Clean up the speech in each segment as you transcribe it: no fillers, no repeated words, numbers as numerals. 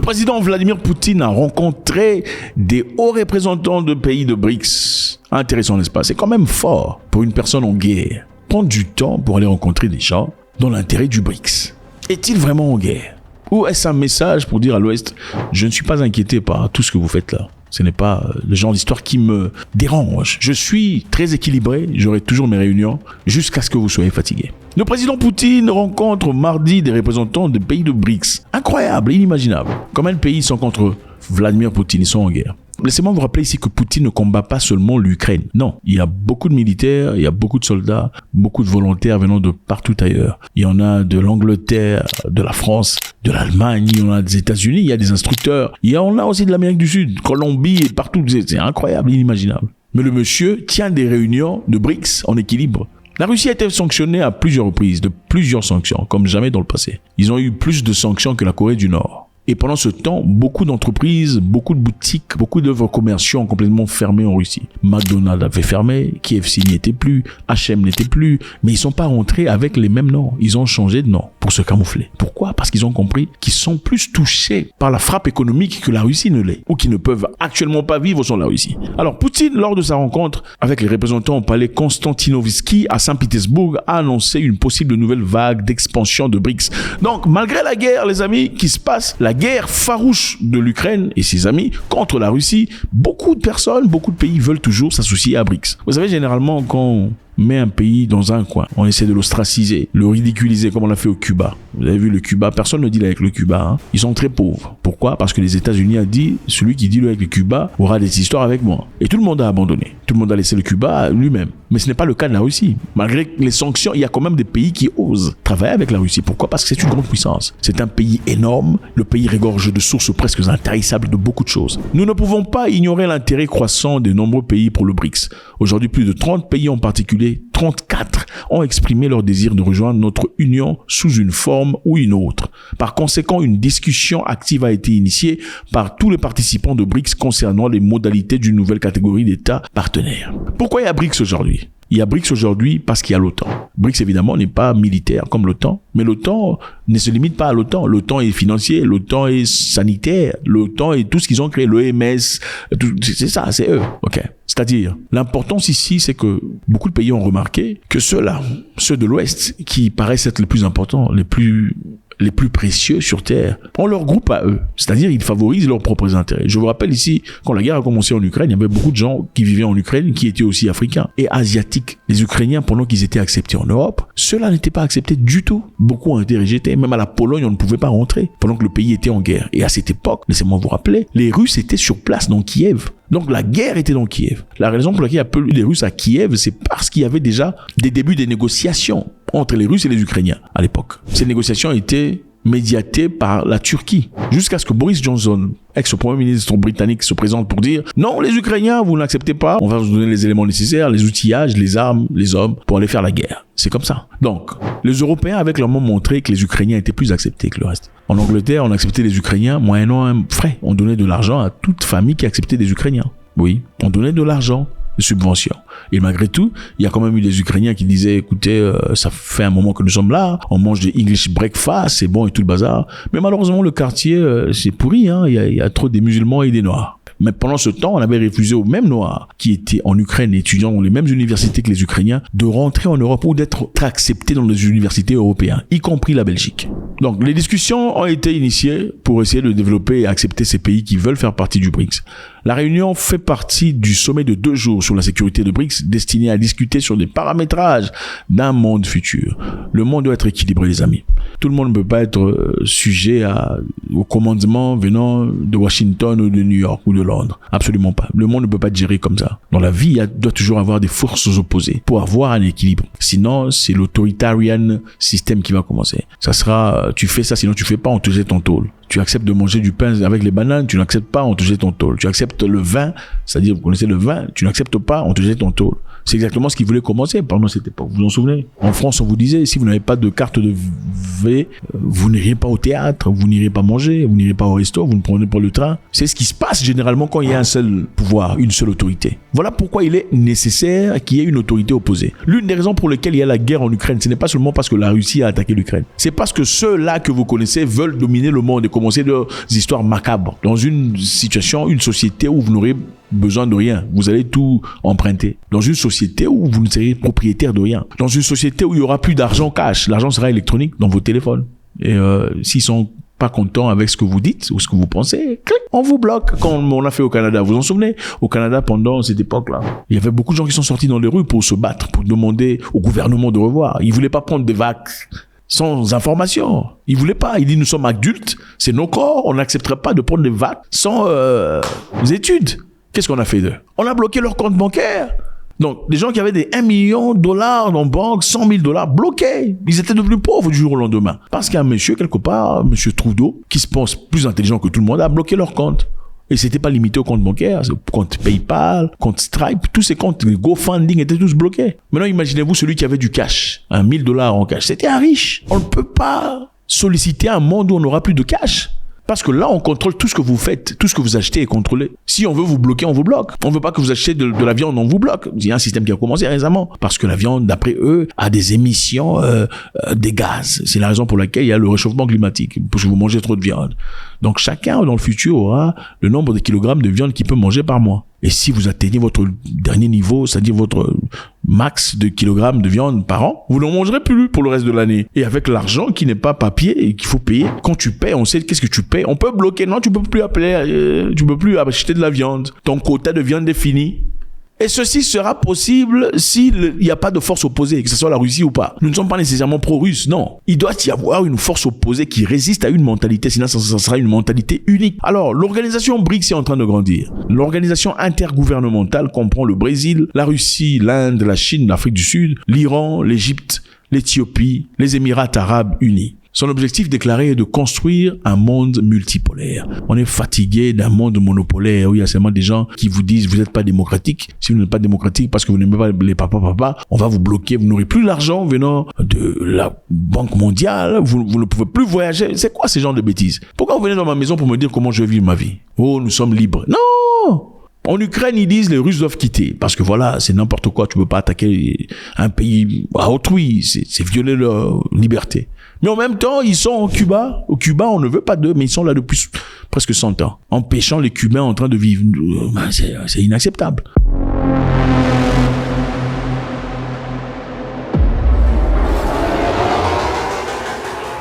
président Vladimir Poutine a rencontré des hauts représentants de pays de BRICS. Intéressant, n'est-ce pas? C'est quand même fort pour une personne en guerre. Prendre du temps pour aller rencontrer des gens dans l'intérêt du BRICS. Est-il vraiment en guerre? Ou est-ce un message pour dire à l'Ouest, je ne suis pas inquiété par tout ce que vous faites là? Ce n'est pas le genre d'histoire qui me dérange. Je suis très équilibré, j'aurai toujours mes réunions jusqu'à ce que vous soyez fatigués. Le président Poutine rencontre mardi des représentants des pays de BRICS. Incroyable, inimaginable. Combien de pays sont contre Vladimir Poutine? Ils sont en guerre. Laissez-moi vous rappeler ici que Poutine ne combat pas seulement l'Ukraine. Non, il y a beaucoup de militaires, il y a beaucoup de soldats, beaucoup de volontaires venant de partout ailleurs. Il y en a de l'Angleterre, de la France, de l'Allemagne, il y en a des États-Unis, il y a des instructeurs. Il y en a aussi de l'Amérique du Sud, Colombie et partout. C'est incroyable, inimaginable. Mais le monsieur tient des réunions de BRICS en équilibre. La Russie a été sanctionnée à plusieurs reprises, de plusieurs sanctions, comme jamais dans le passé. Ils ont eu plus de sanctions que la Corée du Nord. Et pendant ce temps, beaucoup d'entreprises, beaucoup de boutiques, beaucoup d'œuvres commerciaux ont complètement fermé en Russie. McDonald's avait fermé, KFC n'y était plus, H&M n'était plus, mais ils sont pas rentrés avec les mêmes noms. Ils ont changé de nom pour se camoufler. Pourquoi? Parce qu'ils ont compris qu'ils sont plus touchés par la frappe économique que la Russie ne l'est, ou qu'ils ne peuvent actuellement pas vivre sans la Russie. Alors Poutine, lors de sa rencontre avec les représentants au palais Konstantinovski à Saint-Pétersbourg, a annoncé une possible nouvelle vague d'expansion de BRICS. Donc, malgré la guerre, les amis, qui se passe, la guerre farouche de l'Ukraine et ses amis contre la Russie, beaucoup de personnes, beaucoup de pays veulent toujours s'associer à BRICS. Vous savez, généralement, quand on met un pays dans un coin, on essaie de l'ostraciser, le ridiculiser, comme on l'a fait au Cuba. Vous avez vu le Cuba, personne ne deal avec le Cuba. Hein. Ils sont très pauvres. Pourquoi? Parce que les États-Unis ont dit, celui qui deal avec le Cuba aura des histoires avec moi. Et tout le monde a abandonné. Tout le monde a laissé le Cuba à lui-même. Mais ce n'est pas le cas de la Russie. Malgré les sanctions, il y a quand même des pays qui osent travailler avec la Russie. Pourquoi? Parce que c'est une grande puissance. C'est un pays énorme. Le pays regorge de sources presque intarissables de beaucoup de choses. Nous ne pouvons pas ignorer l'intérêt croissant de nombreux pays pour le BRICS. Aujourd'hui, plus de 30 pays en particulier, 34 ont exprimé leur désir de rejoindre notre union sous une forme ou une autre. Par conséquent, une discussion active a été initiée par tous les participants de BRICS concernant les modalités d'une nouvelle catégorie d'États partenaires. Pourquoi il y a BRICS aujourd'hui? Il y a BRICS aujourd'hui parce qu'il y a l'OTAN. BRICS, évidemment, n'est pas militaire comme l'OTAN, mais l'OTAN ne se limite pas à l'OTAN. L'OTAN est financier, l'OTAN est sanitaire, l'OTAN est tout ce qu'ils ont créé, l'OMS, c'est ça, c'est eux. Ok. C'est-à-dire, l'importance ici, c'est que beaucoup de pays ont remarqué que ceux-là, ceux de l'Ouest, qui paraissent être les plus importants, les plus précieux sur Terre, ont leur groupe à eux. C'est-à-dire, ils favorisent leurs propres intérêts. Je vous rappelle ici, quand la guerre a commencé en Ukraine, il y avait beaucoup de gens qui vivaient en Ukraine, qui étaient aussi africains et asiatiques. Les Ukrainiens, pendant qu'ils étaient acceptés en Europe, ceux-là n'étaient pas acceptés du tout. Beaucoup ont été rejetés. Même à la Pologne, on ne pouvait pas rentrer, pendant que le pays était en guerre. Et à cette époque, laissez-moi vous rappeler, les Russes étaient sur place dans Kiev. Donc la guerre était dans Kiev. La raison pour laquelle il y a peu les Russes à Kiev, c'est parce qu'il y avait déjà des débuts des négociations entre les Russes et les Ukrainiens à l'époque. Ces négociations étaient médiatées par la Turquie, jusqu'à ce que Boris Johnson, ex-premier ministre britannique, se présente pour dire « Non, les Ukrainiens, vous n'acceptez pas, on va vous donner les éléments nécessaires, les outillages, les armes, les hommes, pour aller faire la guerre. » C'est comme ça. Donc, les Européens avaient clairement montré que les Ukrainiens étaient plus acceptés que le reste. En Angleterre, on acceptait les Ukrainiens moyennant un frais. On donnait de l'argent à toute famille qui acceptait des Ukrainiens. Oui, on donnait de l'argent, de subventions. Et malgré tout, il y a quand même eu des Ukrainiens qui disaient, écoutez, ça fait un moment que nous sommes là, on mange des English breakfast, c'est bon et tout le bazar. Mais malheureusement, le quartier, c'est pourri, hein. Il y a trop des musulmans et des noirs. Mais pendant ce temps, on avait refusé aux mêmes Noirs qui étaient en Ukraine étudiant dans les mêmes universités que les Ukrainiens de rentrer en Europe ou d'être acceptés dans les universités européennes, y compris la Belgique. Donc, les discussions ont été initiées pour essayer de développer et accepter ces pays qui veulent faire partie du BRICS. La réunion fait partie du sommet de 2 jours sur la sécurité de BRICS destiné à discuter sur des paramétrages d'un monde futur. Le monde doit être équilibré, les amis. Tout le monde ne peut pas être sujet au commandement venant de Washington ou de New York ou de Londres. Absolument pas. Le monde ne peut pas être géré comme ça. Dans la vie, il doit toujours avoir des forces opposées pour avoir un équilibre. Sinon, c'est l'authoritarian système qui va commencer. Ça sera, tu fais ça, sinon tu fais pas, on te jette en tôle. Tu acceptes de manger du pain avec les bananes, tu n'acceptes pas, on te jette en tôle. Tu acceptes le vin, c'est-à-dire, vous connaissez le vin, tu n'acceptes pas, on te jette en tôle. C'est exactement ce qu'ils voulaient commencer pendant cette époque. Vous vous en souvenez? En France, on vous disait, si vous n'avez pas de carte de V, vous n'irez pas au théâtre, vous n'irez pas manger, vous n'irez pas au resto, vous ne prenez pas le train. C'est ce qui se passe généralement quand il y a un seul pouvoir, une seule autorité. Voilà pourquoi il est nécessaire qu'il y ait une autorité opposée. L'une des raisons pour lesquelles il y a la guerre en Ukraine, ce n'est pas seulement parce que la Russie a attaqué l'Ukraine. C'est parce que ceux-là que vous connaissez veulent dominer le monde et commencer leurs histoires macabres. Dans une situation, une société où vous n'aurez besoin de rien. Vous allez tout emprunter. Dans une société où vous ne serez propriétaire de rien. Dans une société où il n'y aura plus d'argent cash. L'argent sera électronique dans vos téléphones. Et s'ils sont pas contents avec ce que vous dites ou ce que vous pensez, clic, on vous bloque, comme on a fait au Canada. Vous vous en souvenez? Au Canada, pendant cette époque-là, il y avait beaucoup de gens qui sont sortis dans les rues pour se battre, pour demander au gouvernement de revoir. Ils voulaient pas prendre des vaccins sans information. Ils voulaient pas. Ils disent, nous sommes adultes, c'est nos corps, on n'accepterait pas de prendre des vaccins sans études. Qu'est-ce qu'on a fait d'eux? On a bloqué leur compte bancaire. Donc, des gens qui avaient des 1 million de dollars dans la banque, 100 000 dollars bloqués. Ils étaient devenus pauvres du jour au lendemain. Parce qu'un monsieur, quelque part, monsieur Trudeau, qui se pense plus intelligent que tout le monde, a bloqué leur compte. Et c'était pas limité au compte bancaire, c'est au compte PayPal, compte Stripe, tous ces comptes, les GoFunding étaient tous bloqués. Maintenant, imaginez-vous celui qui avait du cash, 1 000 dollars en cash. C'était un riche. On ne peut pas solliciter un monde où on n'aura plus de cash. Parce que là, on contrôle tout ce que vous faites, tout ce que vous achetez est contrôlé. Si on veut vous bloquer, on vous bloque. On veut pas que vous achetiez de la viande, on vous bloque. Il y a un système qui a commencé récemment. Parce que la viande, d'après eux, a des émissions, des gaz. C'est la raison pour laquelle il y a le réchauffement climatique. Parce que vous mangez trop de viande. Donc chacun, dans le futur, aura le nombre de kilogrammes de viande qu'il peut manger par mois. Et si vous atteignez votre dernier niveau, c'est-à-dire votre max de kilogrammes de viande par an, vous n'en mangerez plus pour le reste de l'année. Et avec l'argent qui n'est pas papier et qu'il faut payer, quand tu paies, on sait qu'est-ce que tu paies. On peut bloquer. Non, tu peux plus tu peux plus acheter de la viande. Ton quota de viande est fini. Et ceci sera possible s'il n'y a pas de force opposée, que ce soit la Russie ou pas. Nous ne sommes pas nécessairement pro-russes, non. Il doit y avoir une force opposée qui résiste à une mentalité, sinon ça sera une mentalité unique. Alors, l'organisation BRICS est en train de grandir. L'organisation intergouvernementale comprend le Brésil, la Russie, l'Inde, la Chine, l'Afrique du Sud, l'Iran, l'Égypte, l'Éthiopie, les Émirats arabes unis. Son objectif déclaré est de construire un monde multipolaire. On est fatigué d'un monde monopolaire où il y a seulement des gens qui vous disent vous n'êtes pas démocratique. Si vous n'êtes pas démocratique parce que vous n'aimez pas les papa, on va vous bloquer. Vous n'aurez plus l'argent venant de la Banque mondiale. Vous ne pouvez plus voyager. C'est quoi ces genres de bêtises? Pourquoi vous venez dans ma maison pour me dire comment je vis ma vie? Oh, nous sommes libres. Non! En Ukraine, ils disent les Russes doivent quitter. Parce que voilà, c'est n'importe quoi. Tu ne peux pas attaquer un pays à autrui. C'est violer leur liberté. Mais en même temps, ils sont en Cuba. Au Cuba, on ne veut pas d'eux, mais ils sont là depuis presque 100 ans. Empêchant les Cubains en train de vivre. C'est inacceptable.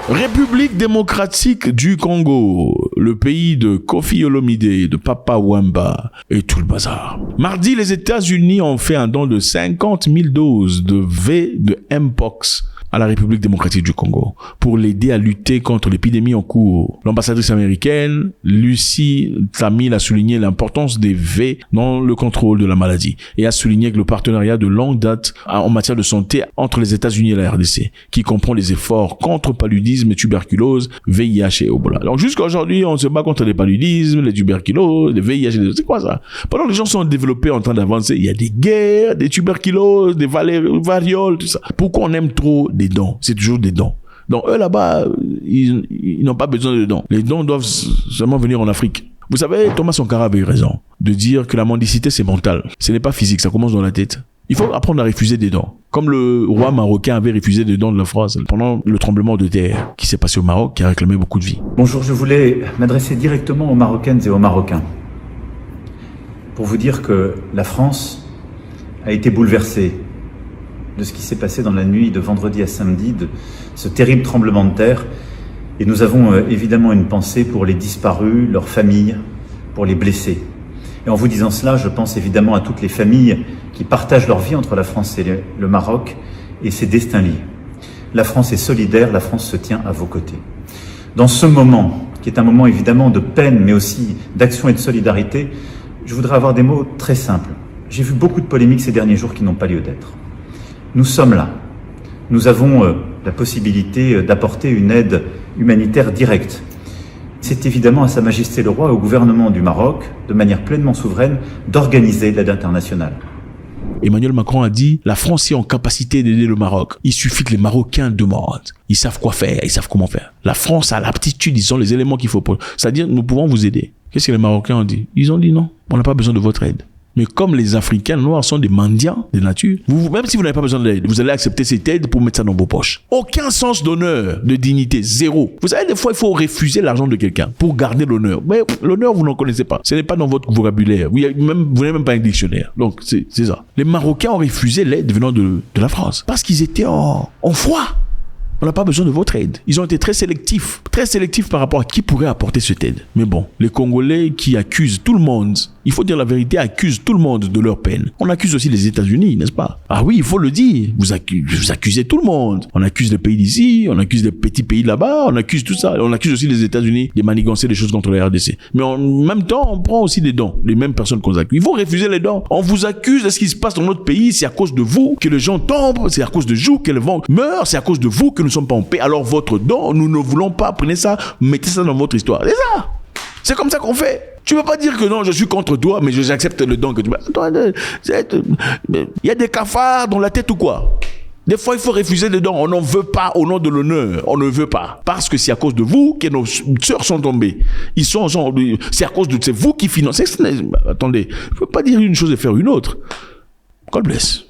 République démocratique du Congo, le pays de Kofi Olomide, de Papa Wemba et tout le bazar. Mardi, les États-Unis ont fait un don de 50 000 doses de Mpox à la République démocratique du Congo pour l'aider à lutter contre l'épidémie en cours. L'ambassadrice américaine, Lucie Tamil, a souligné l'importance des V dans le contrôle de la maladie et a souligné que le partenariat de longue date en matière de santé entre les États-Unis et la RDC, qui comprend les efforts contre paludisme et tuberculose, VIH et Ebola. Donc jusqu'à aujourd'hui, on se bat contre les paludismes, les tuberculoses, les VIH, c'est quoi ça? Pendant que les gens sont développés en train d'avancer, il y a des guerres, des tuberculoses, des varioles, tout ça. Pourquoi on aime trop des dons? C'est toujours des dons. Donc eux là-bas, ils n'ont pas besoin de dons. Les dons doivent seulement venir en Afrique. Vous savez, Thomas Sankara avait eu raison de dire que la mendicité c'est mental. Ce n'est pas physique, ça commence dans la tête. Il faut apprendre à refuser des dons. Comme le roi marocain avait refusé des dons de la France pendant le tremblement de terre qui s'est passé au Maroc, qui a réclamé beaucoup de vies. Bonjour, je voulais m'adresser directement aux Marocaines et aux Marocains pour vous dire que la France a été bouleversée de ce qui s'est passé dans la nuit de vendredi à samedi, de ce terrible tremblement de terre. Et nous avons évidemment une pensée pour les disparus, leurs familles, pour les blessés. Et en vous disant cela, je pense évidemment à toutes les familles qui partagent leur vie entre la France et le Maroc et ses destins liés. La France est solidaire, la France se tient à vos côtés. Dans ce moment, qui est un moment évidemment de peine, mais aussi d'action et de solidarité, je voudrais avoir des mots très simples. J'ai vu beaucoup de polémiques ces derniers jours qui n'ont pas lieu d'être. Nous sommes là. Nous avons la possibilité d'apporter une aide humanitaire directe. C'est évidemment à Sa Majesté le Roi et au gouvernement du Maroc, de manière pleinement souveraine, d'organiser l'aide internationale. Emmanuel Macron a dit, la France est en capacité d'aider le Maroc. Il suffit que les Marocains demandent. Ils savent quoi faire, ils savent comment faire. La France a l'aptitude, ils ont les éléments qu'il faut. C'est-à-dire, nous pouvons vous aider. Qu'est-ce que les Marocains ont dit? Ils ont dit non, on n'a pas besoin de votre aide. Mais comme les Africains noirs sont des mendiants de nature, même si vous n'avez pas besoin d'aide, vous allez accepter cette aide pour mettre ça dans vos poches. Aucun sens d'honneur, de dignité, zéro. Vous savez, des fois, il faut refuser l'argent de quelqu'un pour garder l'honneur. Mais l'honneur, vous n'en connaissez pas. Ce n'est pas dans votre vocabulaire. Vous n'avez même pas un dictionnaire. Donc, c'est ça. Les Marocains ont refusé l'aide venant de la France parce qu'ils étaient en froid. On n'a pas besoin de votre aide. Ils ont été très sélectifs par rapport à qui pourrait apporter cette aide. Mais bon, les Congolais qui accusent tout le monde, il faut dire la vérité, accusent tout le monde de leur peine. On accuse aussi les États-Unis, n'est-ce pas? Ah oui, il faut le dire. Vous accusez tout le monde. On accuse les pays d'ici, on accuse les petits pays là-bas, on accuse tout ça. On accuse aussi les États-Unis de manigancer des choses contre la RDC. Mais en même temps, on prend aussi des dons. Les mêmes personnes qu'on accuse. Il faut refuser les dons. On vous accuse de ce qui se passe dans notre pays. C'est à cause de vous que les gens tombent. C'est à cause de vous que les gens meurent. C'est à cause de vous que nous ne sommes pas en paix. Alors votre don, nous ne voulons pas. Prenez ça, mettez ça dans votre histoire. C'est ça. C'est comme ça qu'on fait. Tu ne peux pas dire que non, je suis contre toi, mais j'accepte le don que tu m'as. Il y a des cafards dans la tête ou quoi? Des fois, il faut refuser les dons. On n'en veut pas au nom de l'honneur. On ne veut pas. Parce que c'est à cause de vous que nos sœurs sont tombées. C'est à cause de... C'est vous qui financez. Attendez, je ne peux pas dire une chose et faire une autre. God bless.